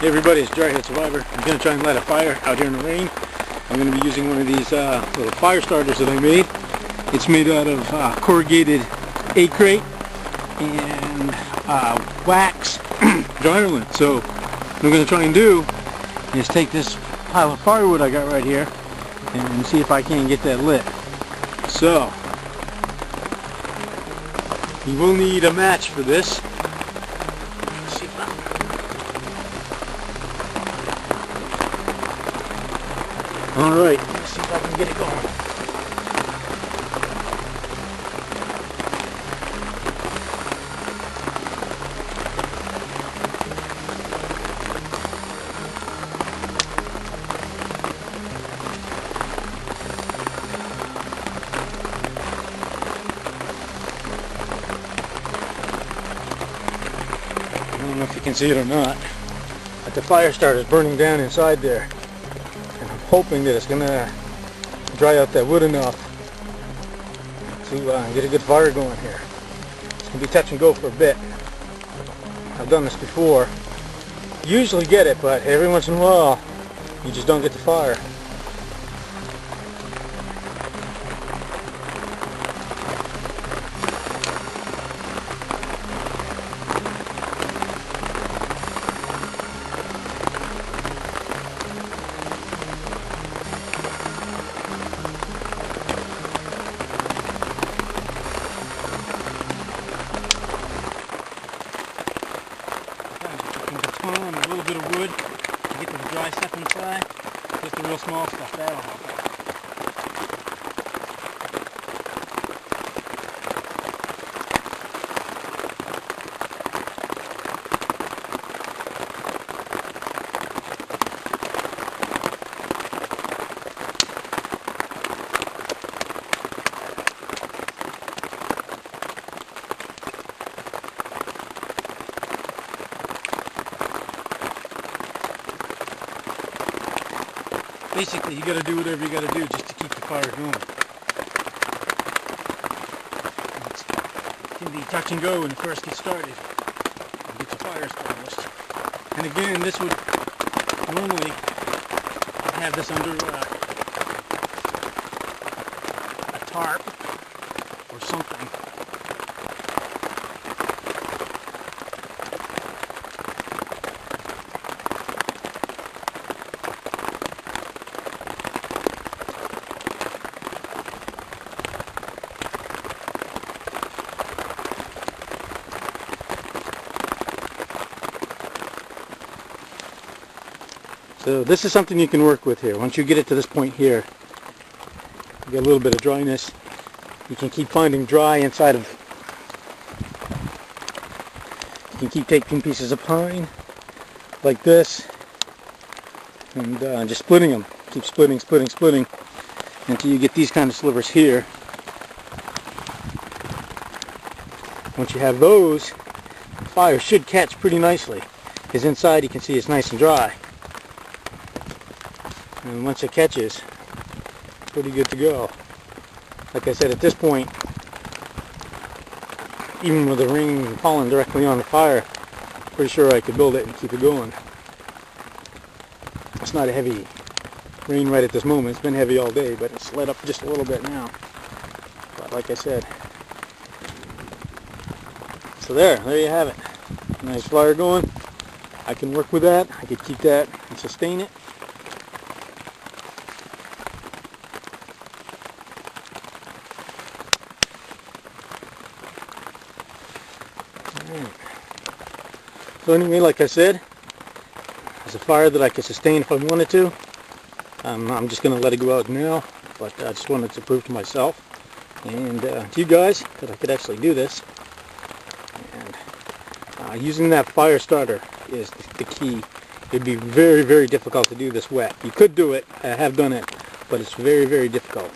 Hey everybody, it's Dry Head Survivor. I'm going to try and light a fire out here in the rain. I'm going to be using one of these little fire starters that I made. It's made out of corrugated egg crate and wax dryer lint. So what I'm going to try and do is take this pile of firewood I got right here and see if I can get that lit. So you will need a match for this. Alright, let's see if I can get it going. I don't know if you can see it or not, but the fire starter is burning down inside there. And I'm hoping that it's going to dry out that wood enough to get a good fire going here. It's going to be touch and go for a bit. I've done this before. Usually get it, but every once in a while you just don't get the fire. And a little bit of wood to get the dry stuff inside. Just the real small stuff, that'll help. Basically, you got to do whatever you got to do just to keep the fire going. It can be touch and go when it first gets started. You get the fire established. And again, this would normally have this under a tarp or something. So this is something you can work with here. Once you get it to this point here, you get a little bit of dryness. You can keep finding dry inside of, you can keep taking pieces of pine like this and just splitting them. Keep splitting until you get these kind of slivers here. Once you have those, the fire should catch pretty nicely, because inside you can see it's nice and dry. And once it catches, it's pretty good to go. Like I said, at this point, even with the rain falling directly on the fire, I'm pretty sure I could build it and keep it going. It's not a heavy rain right at this moment. It's been heavy all day, but it's let up just a little bit now. But like I said, so there you have it. Nice fire going. I can work with that. I could keep that and sustain it. So anyway, like I said, it's a fire that I could sustain if I wanted to. I'm just going to let it go out now, but I just wanted to prove to myself and to you guys that I could actually do this. And using that fire starter is the key. It'd be very, very difficult to do this wet. You could do it, I have done it, but it's very, very difficult.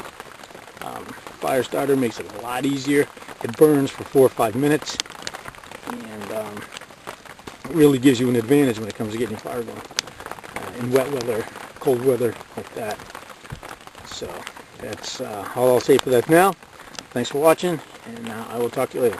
Fire starter makes it a lot easier. It burns for 4 or 5 minutes. And it really gives you an advantage when it comes to getting fire going in wet weather, cold weather like that. So that's all I'll say for that now. Thanks for watching, and I will talk to you later.